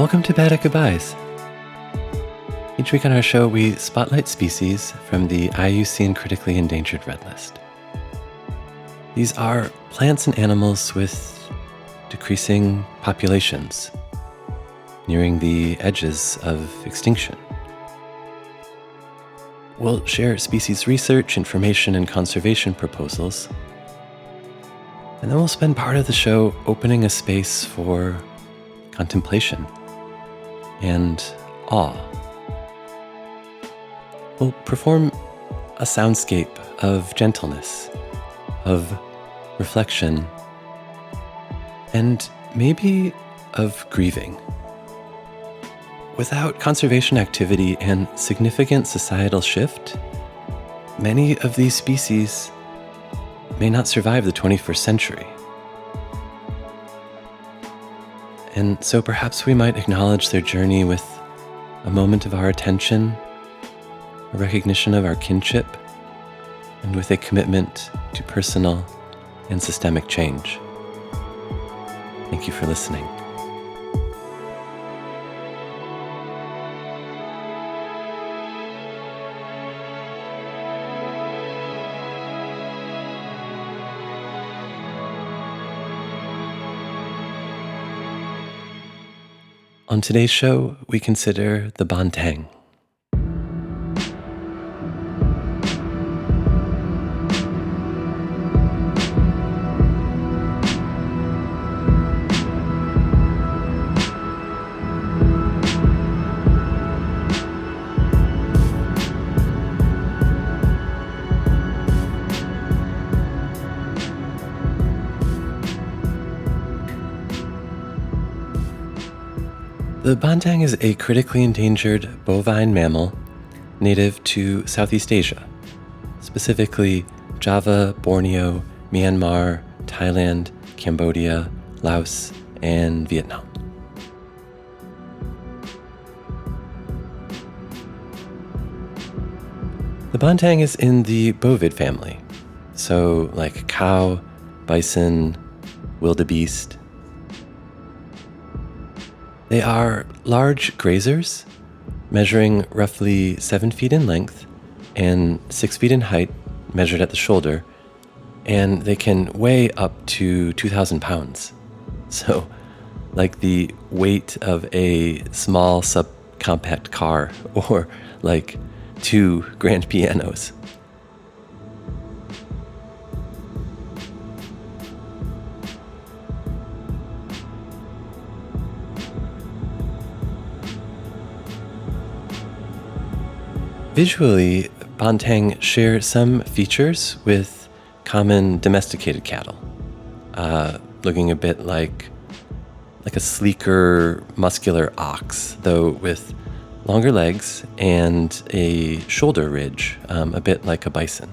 Welcome to Bad at Goodbyes. Each week on our show, we spotlight species from the IUCN Critically Endangered Red List. These are plants and animals with decreasing populations, nearing the edges of extinction. We'll share species research, information, and conservation proposals. And then we'll spend part of the show opening a space for contemplation and awe. We'll perform a soundscape of gentleness, of reflection, and maybe of grieving. Without conservation activity and significant societal shift, many of these species may not survive the 21st century. And so perhaps we might acknowledge their journey with a moment of our attention, a recognition of our kinship, and with a commitment to personal and systemic change. Thank you for listening. On today's show, we consider the Banteng. The Banteng is a critically endangered bovine mammal native to Southeast Asia, specifically Java, Borneo, Myanmar, Thailand, Cambodia, Laos, and Vietnam. The Banteng is in the bovid family, so like cow, bison, wildebeest. They are large grazers, measuring roughly 7 feet in length and 6 feet in height, measured at the shoulder, and they can weigh up to 2,000 pounds. So, like the weight of a small subcompact car, or like 2 grand pianos. Visually, Banteng share some features with common domesticated cattle, looking a bit like a sleeker, muscular ox, though with longer legs and a shoulder ridge, a bit like a bison.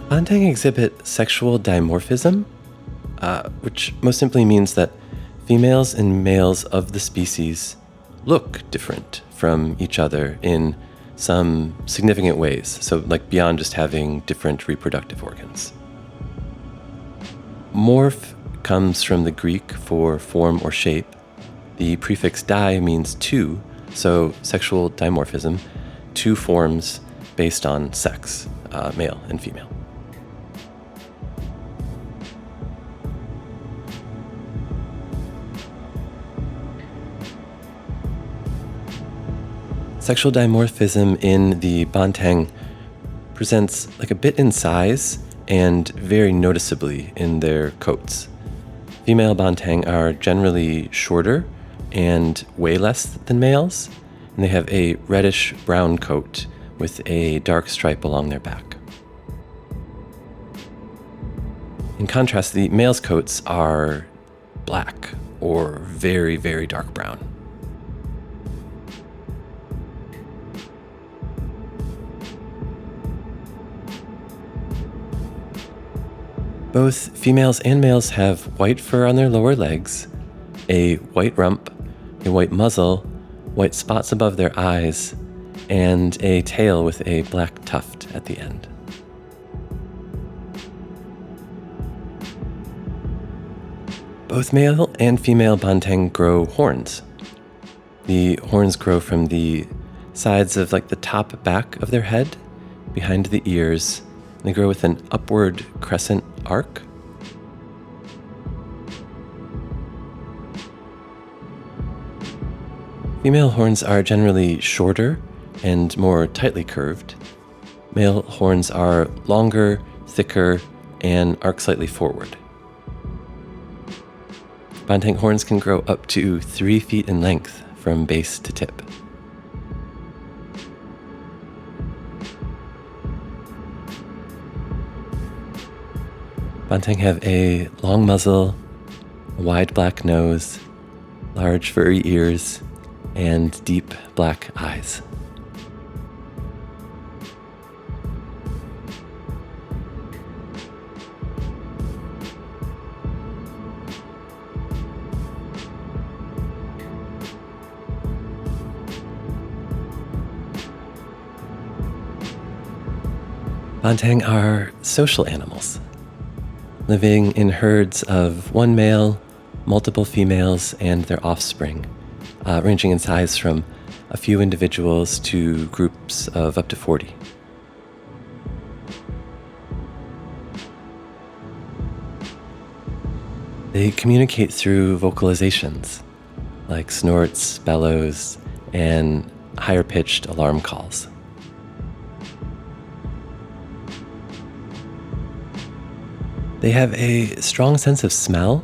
Banteng exhibit sexual dimorphism, which most simply means that females and males of the species look different from each other in some significant ways, so like beyond just having different reproductive organs. Morph comes from the Greek for form or shape. The prefix di means two, so sexual dimorphism, two forms based on sex, male and female. Sexual dimorphism in the Banteng presents like a bit in size and very noticeably in their coats. Female Banteng are generally shorter and weigh less than males, and they have a reddish-brown coat with a dark stripe along their back. In contrast, the male's coats are black or very, very dark brown. Both females and males have white fur on their lower legs, a white rump, a white muzzle, white spots above their eyes, and a tail with a black tuft at the end. Both male and female Banteng grow horns. The horns grow from the sides of the top back of their head, behind the ears. They grow with an upward crescent arc. Female horns are generally shorter and more tightly curved. Male horns are longer, thicker, and arc slightly forward. Banteng horns can grow up to 3 feet in length from base to tip. Banteng have a long muzzle, a wide black nose, large furry ears, and deep black eyes. Banteng are social animals, living in herds of one male, multiple females, and their offspring, ranging in size from a few individuals to groups of up to 40. They communicate through vocalizations, like snorts, bellows, and higher-pitched alarm calls. They have a strong sense of smell,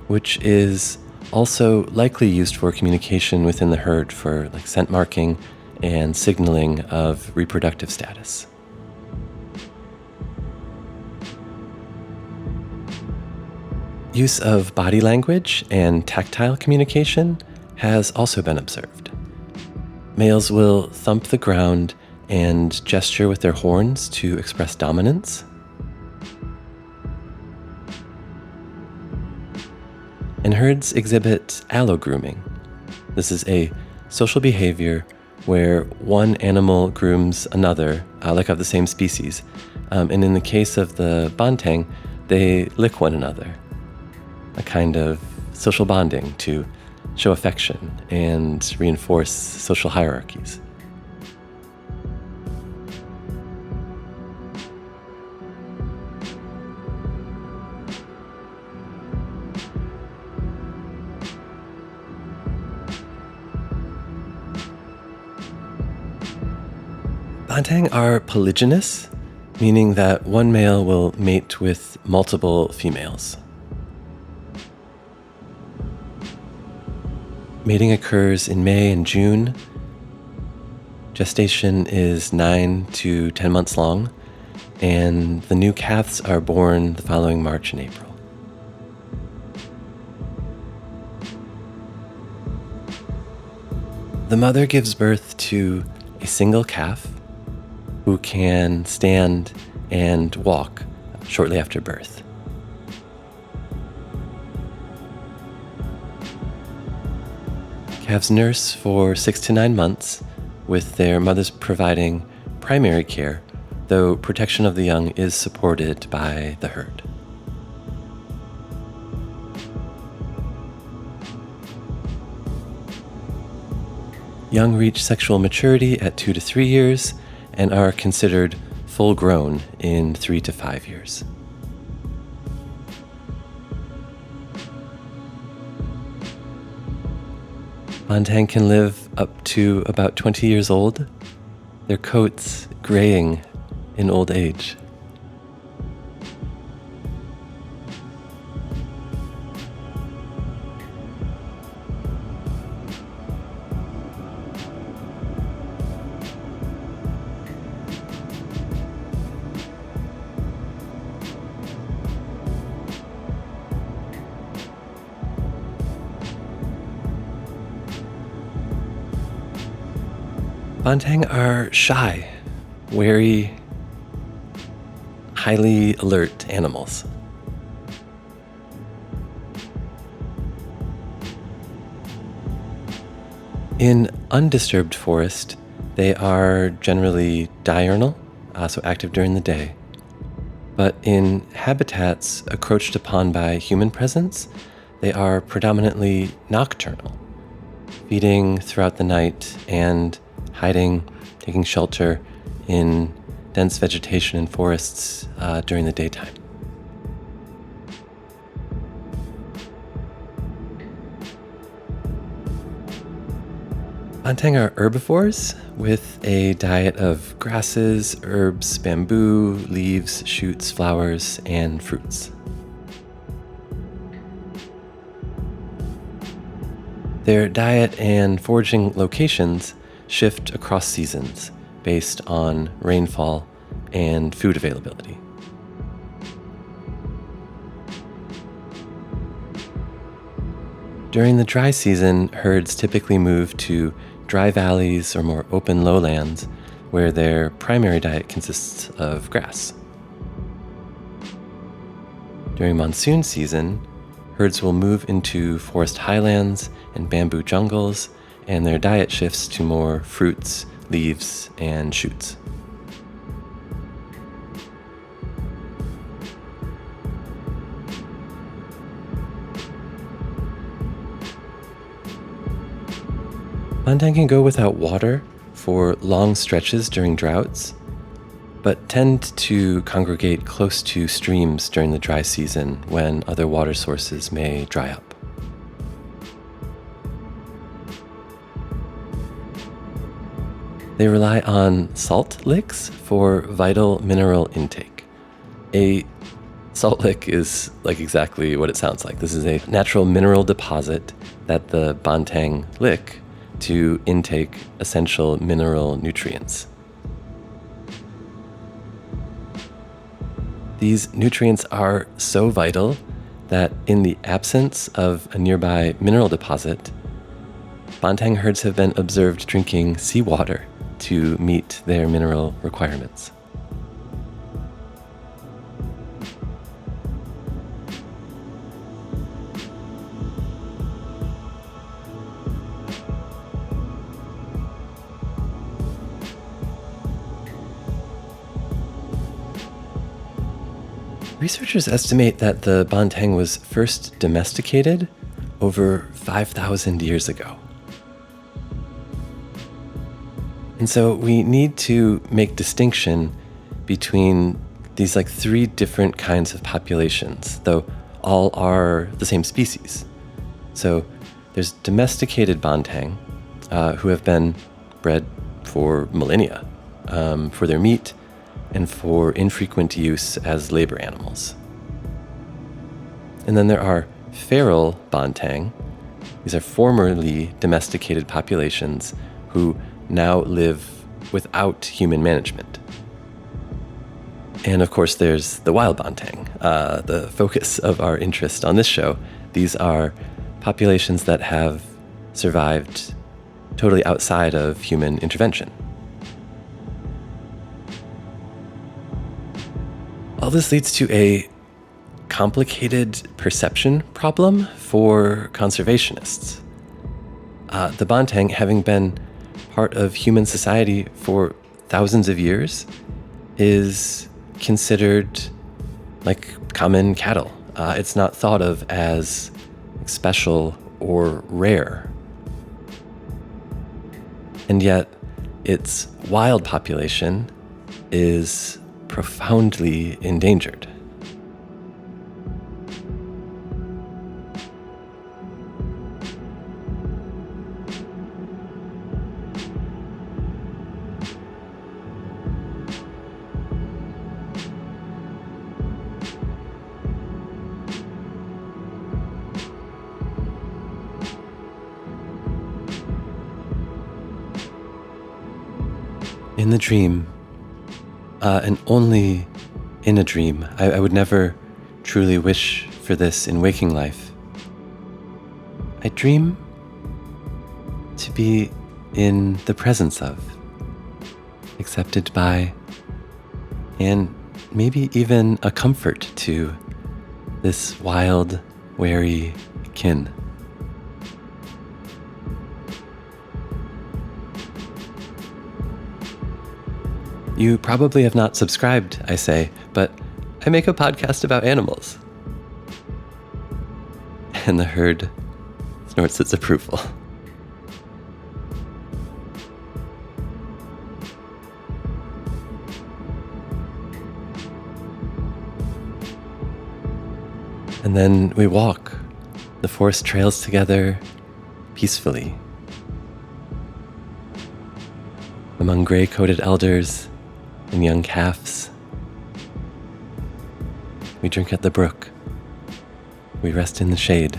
which is also likely used for communication within the herd for scent marking and signaling of reproductive status. Use of body language and tactile communication has also been observed. Males will thump the ground and gesture with their horns to express dominance. And herds exhibit allo-grooming. This is a social behavior where one animal grooms another, of the same species. And in the case of the Banteng, they lick one another, a kind of social bonding to show affection and reinforce social hierarchies. Banteng are polygynous, meaning that one male will mate with multiple females. Mating occurs in May and June. Gestation is 9 to 10 months long, and the new calves are born the following March and April. The mother gives birth to a single calf who can stand and walk shortly after birth. Calves nurse for 6 to 9 months, with their mothers providing primary care, though protection of the young is supported by the herd. Young reach sexual maturity at 2 to 3 years and are considered full grown in 3 to 5 years. Banteng can live up to about 20 years old, their coats graying in old age. Banteng are shy, wary, highly alert animals. In undisturbed forest, They are generally diurnal, so active during the day. But in habitats encroached upon by human presence, they are predominantly nocturnal, feeding throughout the night and hiding, taking shelter in dense vegetation and forests during the daytime. Banteng are herbivores with a diet of grasses, herbs, bamboo, leaves, shoots, flowers, and fruits. Their diet and foraging locations shift across seasons based on rainfall and food availability. During the dry season, herds typically move to dry valleys or more open lowlands where their primary diet consists of grass. During monsoon season, herds will move into forest highlands and bamboo jungles, and their diet shifts to more fruits, leaves, and shoots. Banteng can go without water for long stretches during droughts, but tend to congregate close to streams during the dry season when other water sources may dry up. They rely on salt licks for vital mineral intake. A salt lick is like exactly what it sounds like. This is a natural mineral deposit that the Banteng lick to intake essential mineral nutrients. These nutrients are so vital that in the absence of a nearby mineral deposit, Banteng herds have been observed drinking seawater to meet their mineral requirements. Researchers estimate that the Banteng was first domesticated over 5,000 years ago. And so we need to make distinction between these three different kinds of populations, though all are the same species. So there's domesticated Banteng, who have been bred for millennia, for their meat and for infrequent use as labor animals. And then there are feral Banteng. These are formerly domesticated populations who now live without human management. And of course, there's the wild Banteng, the focus of our interest on this show. These are populations that have survived totally outside of human intervention. All this leads to a complicated perception problem for conservationists. The Banteng, having been part of human society for thousands of years, is considered like common cattle. It's not thought of as special or rare. And yet, its wild population is profoundly endangered. In the dream, and only in a dream, I would never truly wish for this in waking life. I dream to be in the presence of, accepted by, and maybe even a comfort to this wild, wary kin. You probably have not subscribed, I say, but I make a podcast about animals. And the herd snorts its approval. And then we walk the forest trails together peacefully among gray-coated elders and young calves. We drink at the brook. We rest in the shade.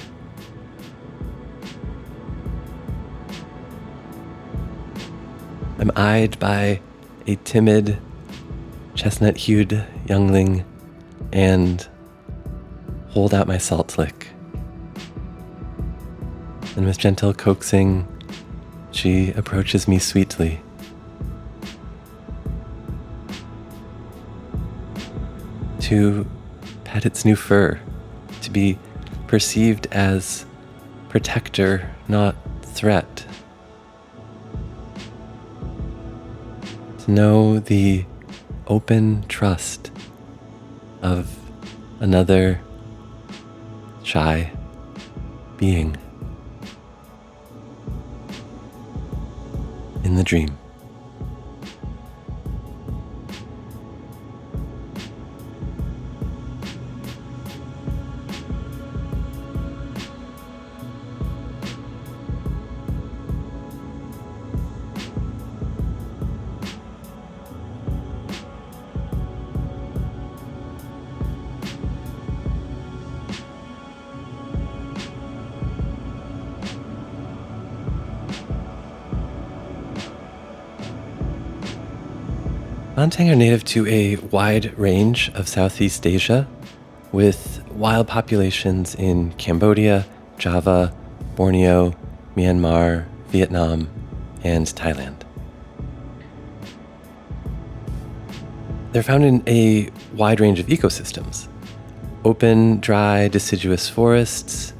I'm eyed by a timid, chestnut-hued youngling and hold out my salt lick. And with gentle coaxing, she approaches me sweetly. To pet its new fur, to be perceived as protector, not threat. To know the open trust of another shy being in the dream. Banteng are native to a wide range of Southeast Asia, with wild populations in Cambodia, Java, Borneo, Myanmar, Vietnam, and Thailand. They're found in a wide range of ecosystems: open, dry, deciduous forests,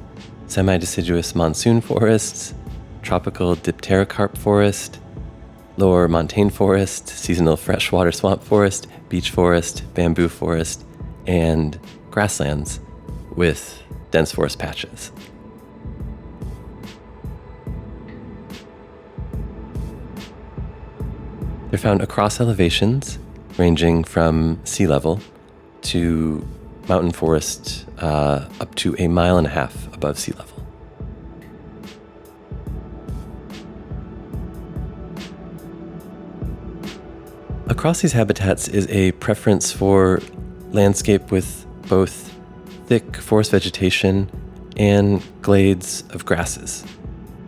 semi-deciduous monsoon forests, tropical dipterocarp forest, lower montane forest, seasonal freshwater swamp forest, beach forest, bamboo forest, and grasslands with dense forest patches. They're found across elevations, ranging from sea level to mountain forest up to 1.5 miles above sea level. Across these habitats is a preference for landscape with both thick forest vegetation and glades of grasses,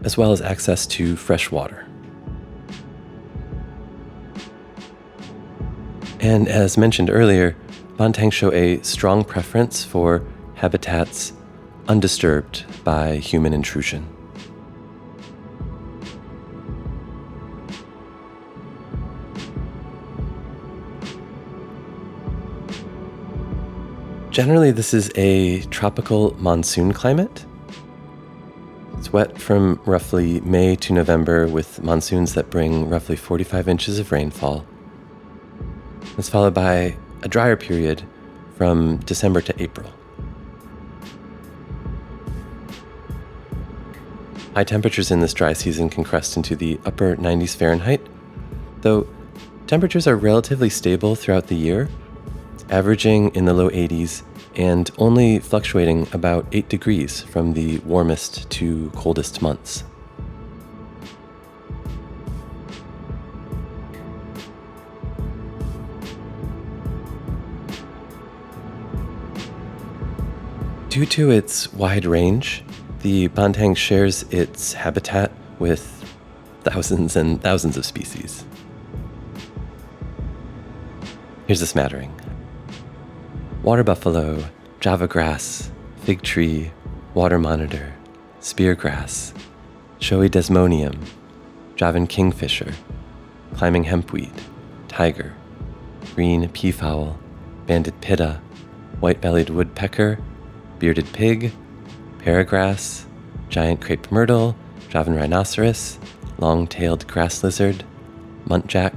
as well as access to fresh water. And as mentioned earlier, Banteng show a strong preference for habitats undisturbed by human intrusion. Generally, this is a tropical monsoon climate. It's wet from roughly May to November, with monsoons that bring roughly 45 inches of rainfall. It's followed by a drier period from December to April. High temperatures in this dry season can crest into the upper 90s Fahrenheit, though temperatures are relatively stable throughout the year, averaging in the low 80s and only fluctuating about 8 degrees from the warmest to coldest months. Due to its wide range, the Banteng shares its habitat with thousands and thousands of species. Here's a smattering: water buffalo, Java grass, fig tree, water monitor, spear grass, showy desmonium, Javan kingfisher, climbing hempweed, tiger, green peafowl, banded pitta, white-bellied woodpecker, bearded pig, paragrass, giant crepe myrtle, Javan rhinoceros, long-tailed grass lizard, muntjac,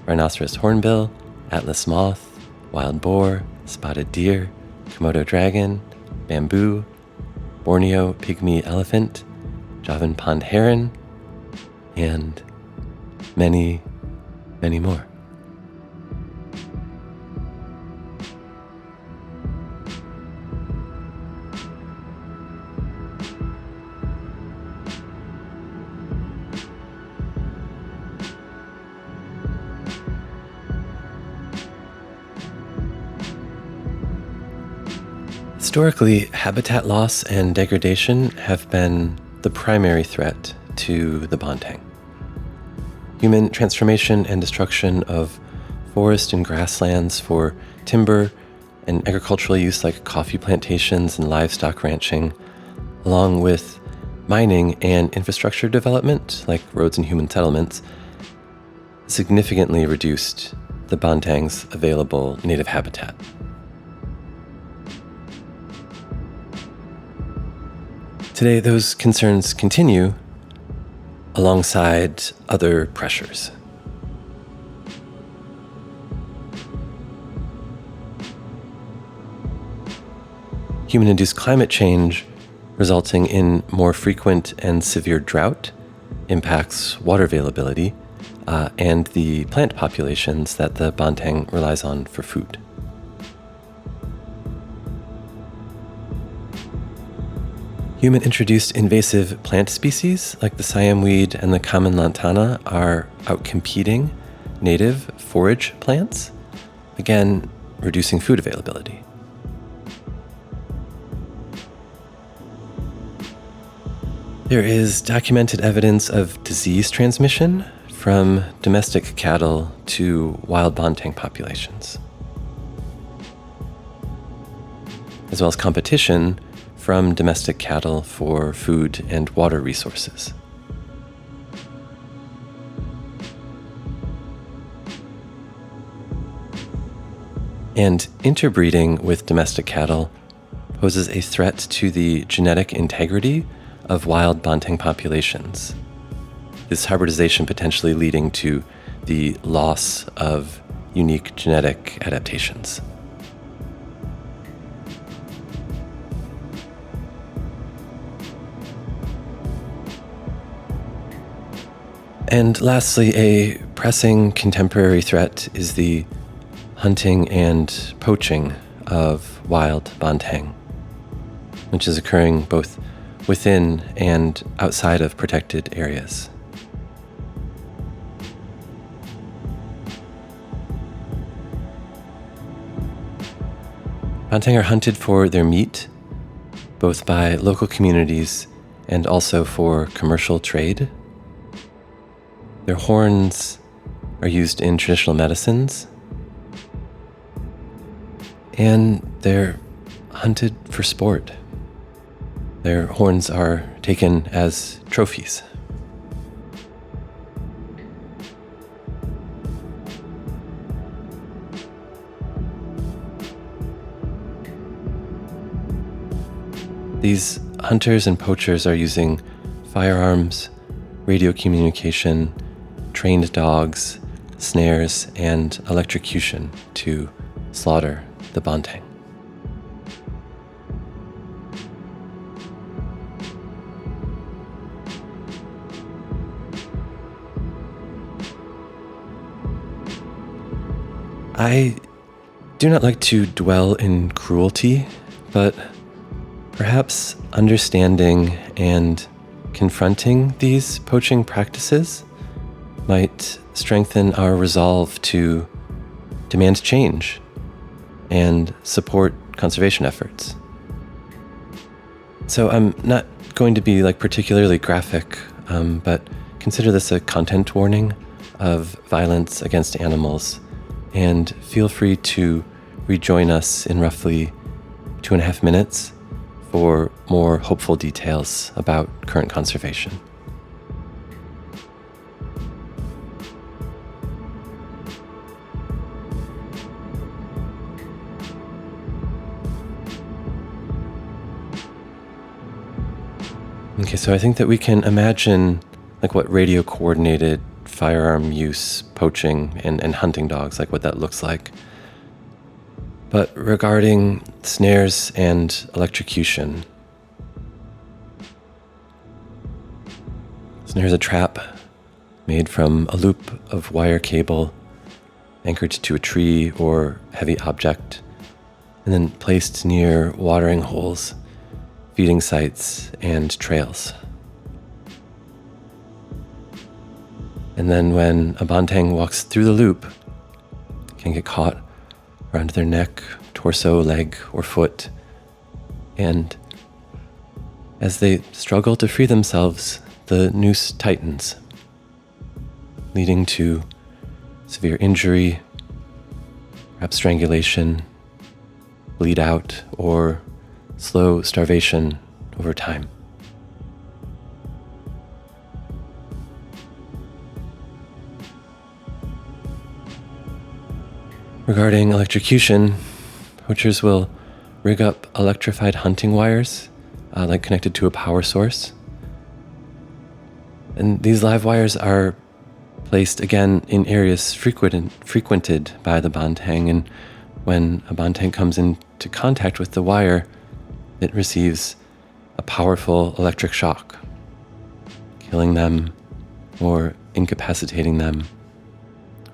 rhinoceros hornbill, atlas moth, wild boar, spotted deer, Komodo dragon, bamboo, Borneo pygmy elephant, Javan pond heron, and many, many more. Historically, habitat loss and degradation have been the primary threat to the Banteng. Human transformation and destruction of forest and grasslands for timber and agricultural use like coffee plantations and livestock ranching, along with mining and infrastructure development like roads and human settlements, significantly reduced the Banteng's available native habitat. Today, those concerns continue alongside other pressures. Human-induced climate change, resulting in more frequent and severe drought, impacts water availability and the plant populations that the Banteng relies on for food. Human-introduced invasive plant species like the Siam weed and the common lantana are outcompeting native forage plants, again, reducing food availability. There is documented evidence of disease transmission from domestic cattle to wild Banteng populations, as well as competition from domestic cattle for food and water resources. And interbreeding with domestic cattle poses a threat to the genetic integrity of wild Banteng populations, this hybridization potentially leading to the loss of unique genetic adaptations. And lastly, a pressing contemporary threat is the hunting and poaching of wild Banteng, which is occurring both within and outside of protected areas. Banteng are hunted for their meat, both by local communities and also for commercial trade. Their horns are used in traditional medicines, and they're hunted for sport. Their horns are taken as trophies. These hunters and poachers are using firearms, radio communication, trained dogs, snares, and electrocution to slaughter the Banteng. I do not like to dwell in cruelty, but perhaps understanding and confronting these poaching practices might strengthen our resolve to demand change and support conservation efforts. So I'm not going to be particularly graphic, but consider this a content warning of violence against animals, and feel free to rejoin us in roughly 2.5 minutes for more hopeful details about current conservation. Okay, so I think that we can imagine what radio coordinated firearm use, poaching, and hunting dogs, like what that looks like. But regarding snares and electrocution, snare is a trap made from a loop of wire cable anchored to a tree or heavy object, and then placed near watering holes, feeding sites, and trails. And then when a Banteng walks through the loop, it can get caught around their neck, torso, leg, or foot. And as they struggle to free themselves, the noose tightens, leading to severe injury, perhaps strangulation, bleed out, or slow starvation over time. Regarding electrocution, poachers will rig up electrified hunting wires, like connected to a power source. And these live wires are placed again in areas frequented by the Banteng, and when a Banteng comes into contact with the wire, it receives a powerful electric shock, killing them or incapacitating them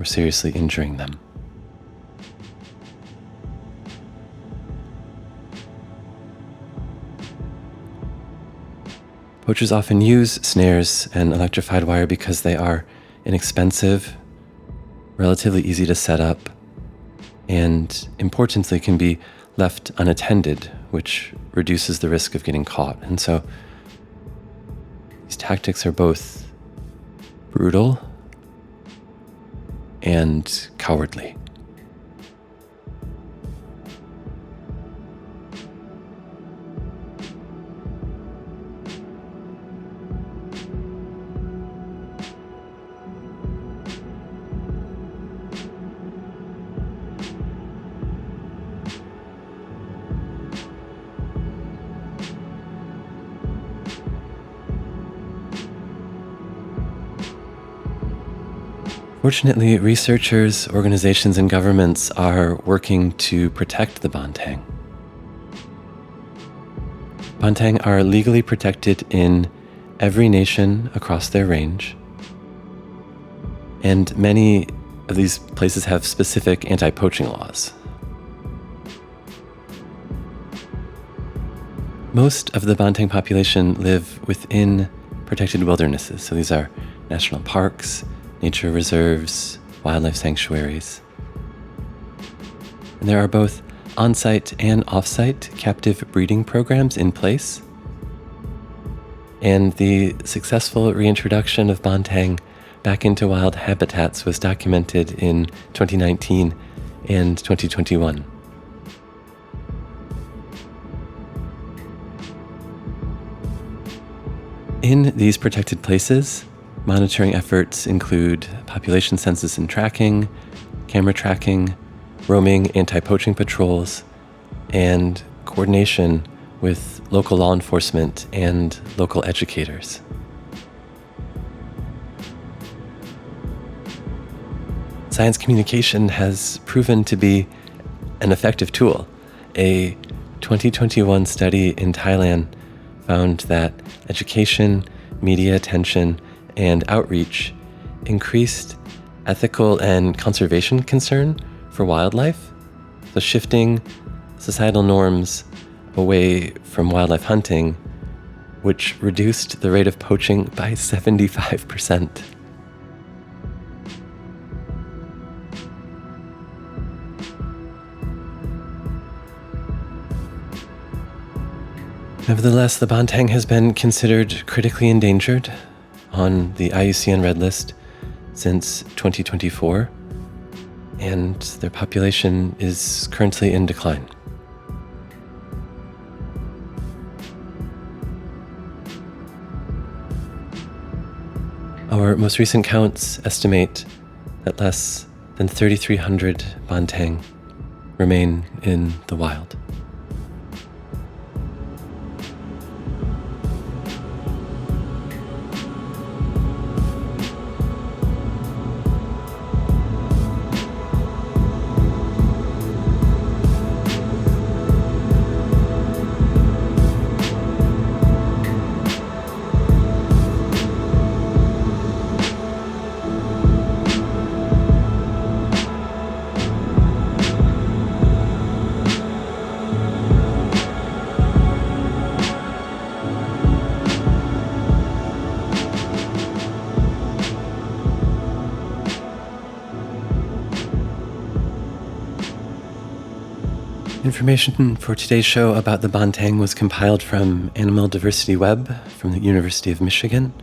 or seriously injuring them. Poachers often use snares and electrified wire because they are inexpensive, relatively easy to set up, and importantly can be left unattended, which reduces the risk of getting caught. And so these tactics are both brutal and cowardly. Fortunately, researchers, organizations, and governments are working to protect the Banteng. Banteng are legally protected in every nation across their range, and many of these places have specific anti-poaching laws. Most of the Banteng population live within protected wildernesses, so these are national parks, nature reserves, wildlife sanctuaries. And there are both on-site and off-site captive breeding programs in place. And the successful reintroduction of Banteng back into wild habitats was documented in 2019 and 2021. In these protected places, monitoring efforts include population census and tracking, camera tracking, roaming anti-poaching patrols, and coordination with local law enforcement and local educators. Science communication has proven to be an effective tool. A 2021 study in Thailand found that education, media attention, and outreach increased ethical and conservation concern for wildlife, so shifting societal norms away from wildlife hunting, which reduced the rate of poaching by 75%. Nevertheless, the Banteng has been considered critically endangered on the IUCN Red List since 2024, and their population is currently in decline. Our most recent counts estimate that less than 3,300 Banteng remain in the wild. Information for today's show about the Banteng was compiled from Animal Diversity Web from the University of Michigan,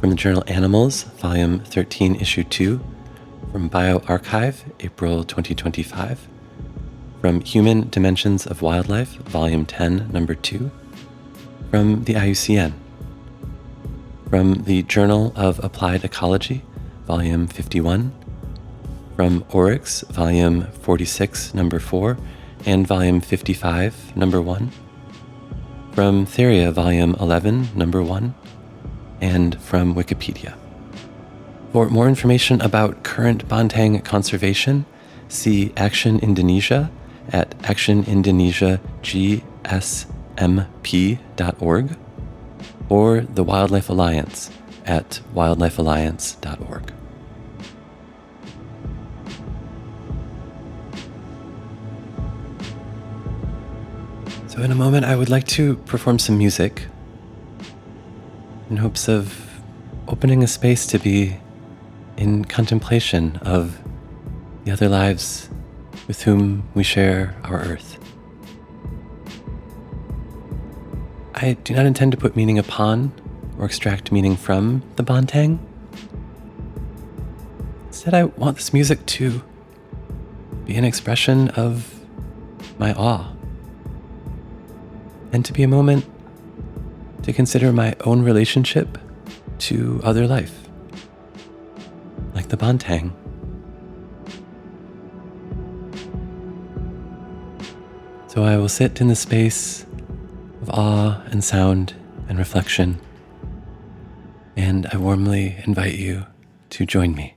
from the journal Animals, Volume 13, Issue 2, from bioRxiv, April 2025, from Human Dimensions of Wildlife, Volume 10, Number 2, from the IUCN, from the Journal of Applied Ecology, Volume 51, from Oryx, Volume 46, Number 4, and Volume 55, Number 1, from Theria, Volume 11, Number 1, and from Wikipedia. For more information about current Banteng conservation, see Action Indonesia at actionindonesiagsmp.org or the Wildlife Alliance at wildlifealliance.org. So in a moment, I would like to perform some music in hopes of opening a space to be in contemplation of the other lives with whom we share our earth. I do not intend to put meaning upon or extract meaning from the Banteng. Instead, I want this music to be an expression of my awe, and to be a moment to consider my own relationship to other life, like the Banteng. So I will sit in the space of awe and sound and reflection, and I warmly invite you to join me.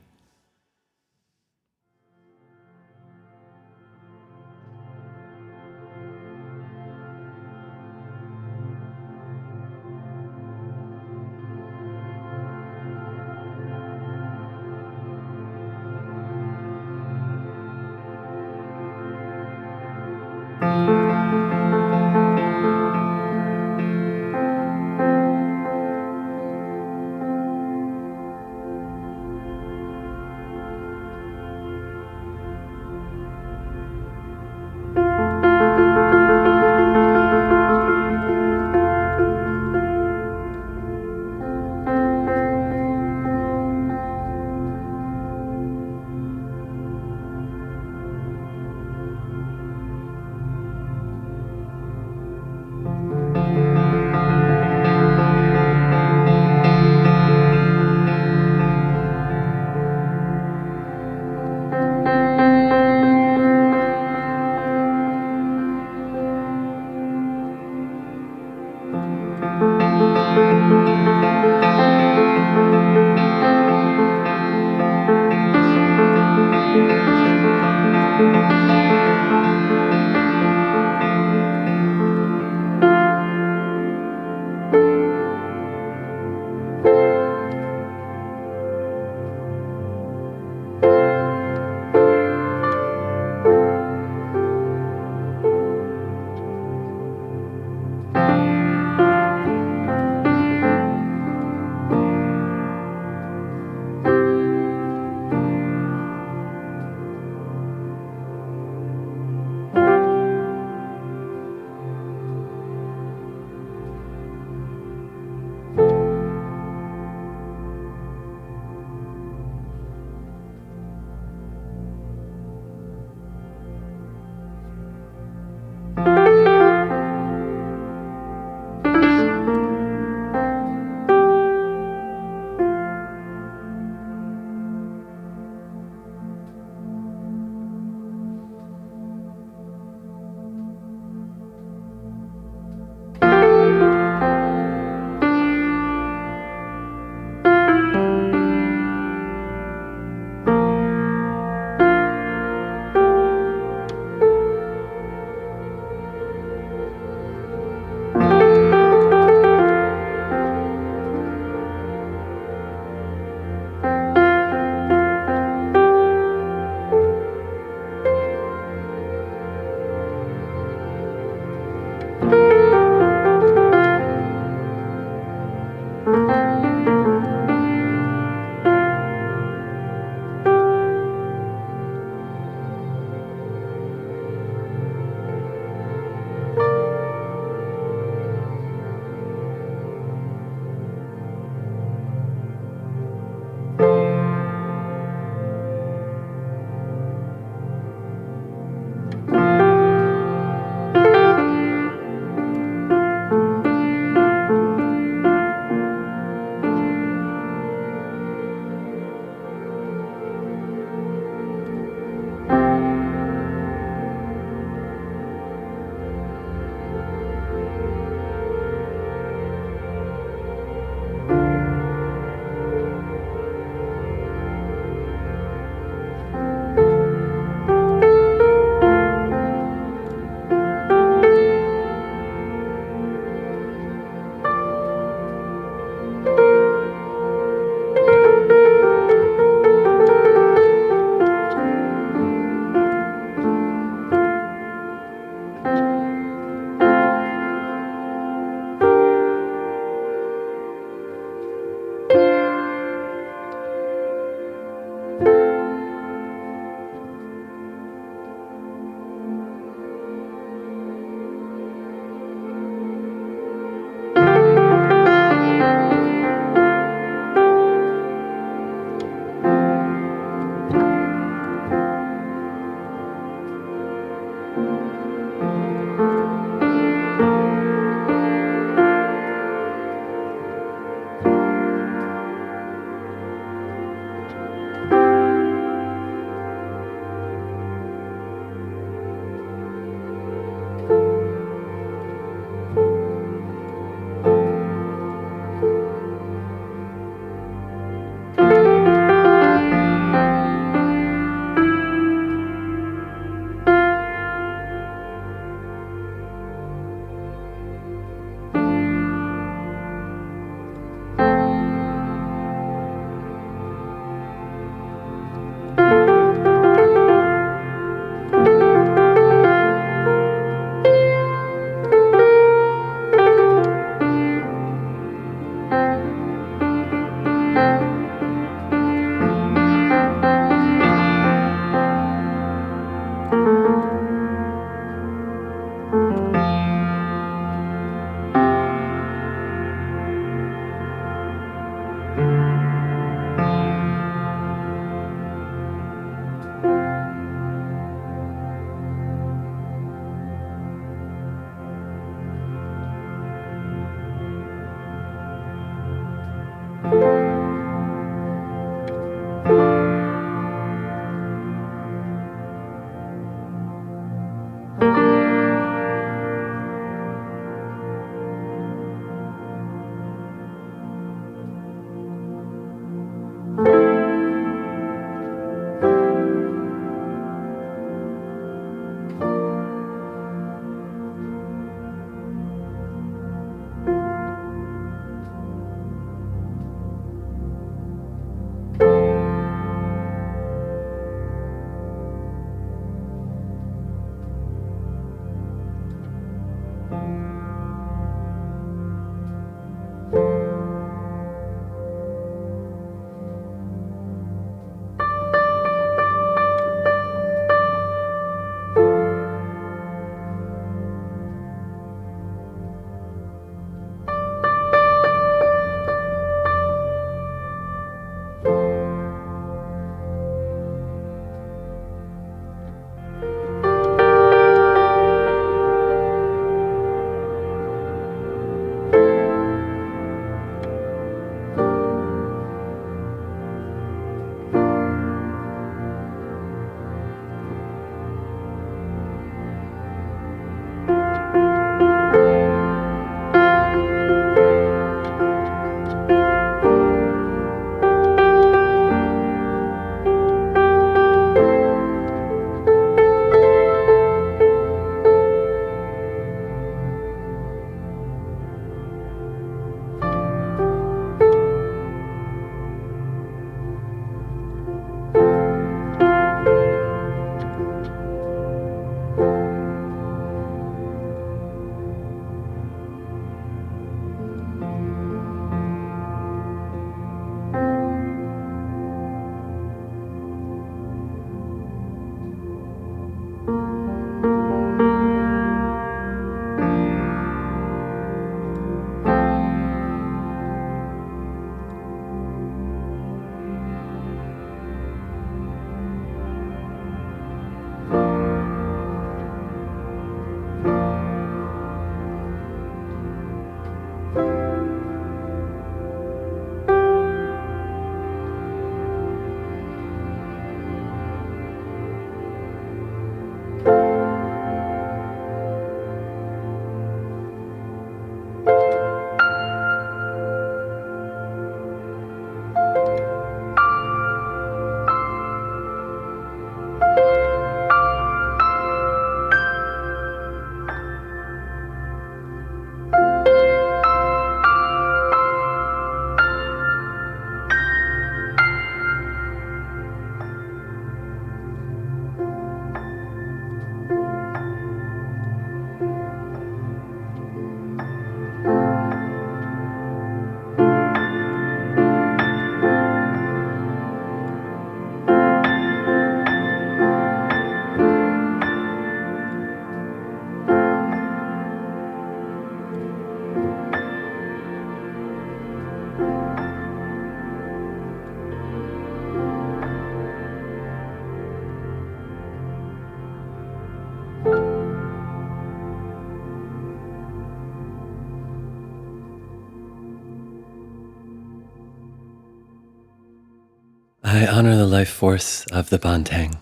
I honor the life force of the Banteng.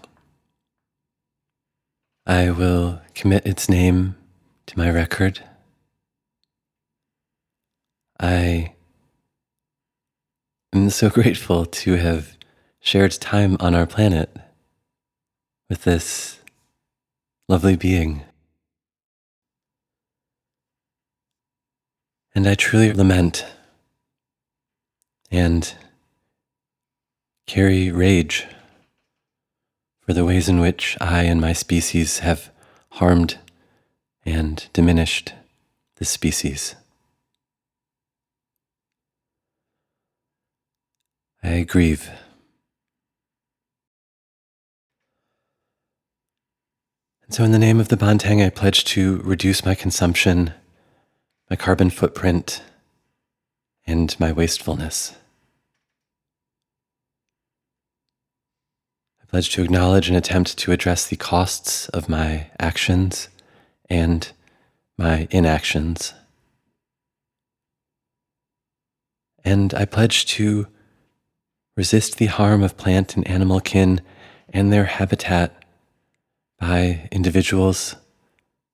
I will commit its name to my record. I am so grateful to have shared time on our planet with this lovely being. And I truly lament and carry rage for the ways in which I and my species have harmed and diminished this species. I grieve. And so in the name of the Banteng, I pledge to reduce my consumption, my carbon footprint, and my wastefulness. I pledge to acknowledge and attempt to address the costs of my actions and my inactions. And I pledge to resist the harm of plant and animal kin and their habitat by individuals,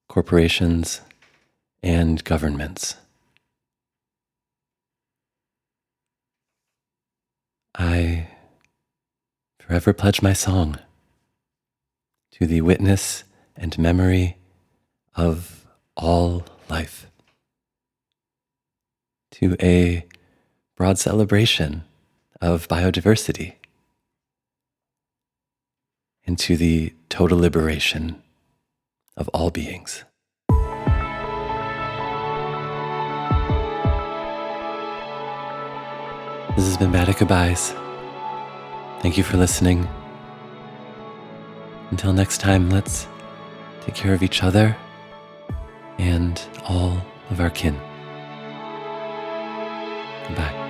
corporations, and governments. I forever pledge my song to the witness and memory of all life, to a broad celebration of biodiversity, and to the total liberation of all beings. This has been Bada Goodbyes. Thank you for listening. Until next time, let's take care of each other and all of our kin. Goodbye.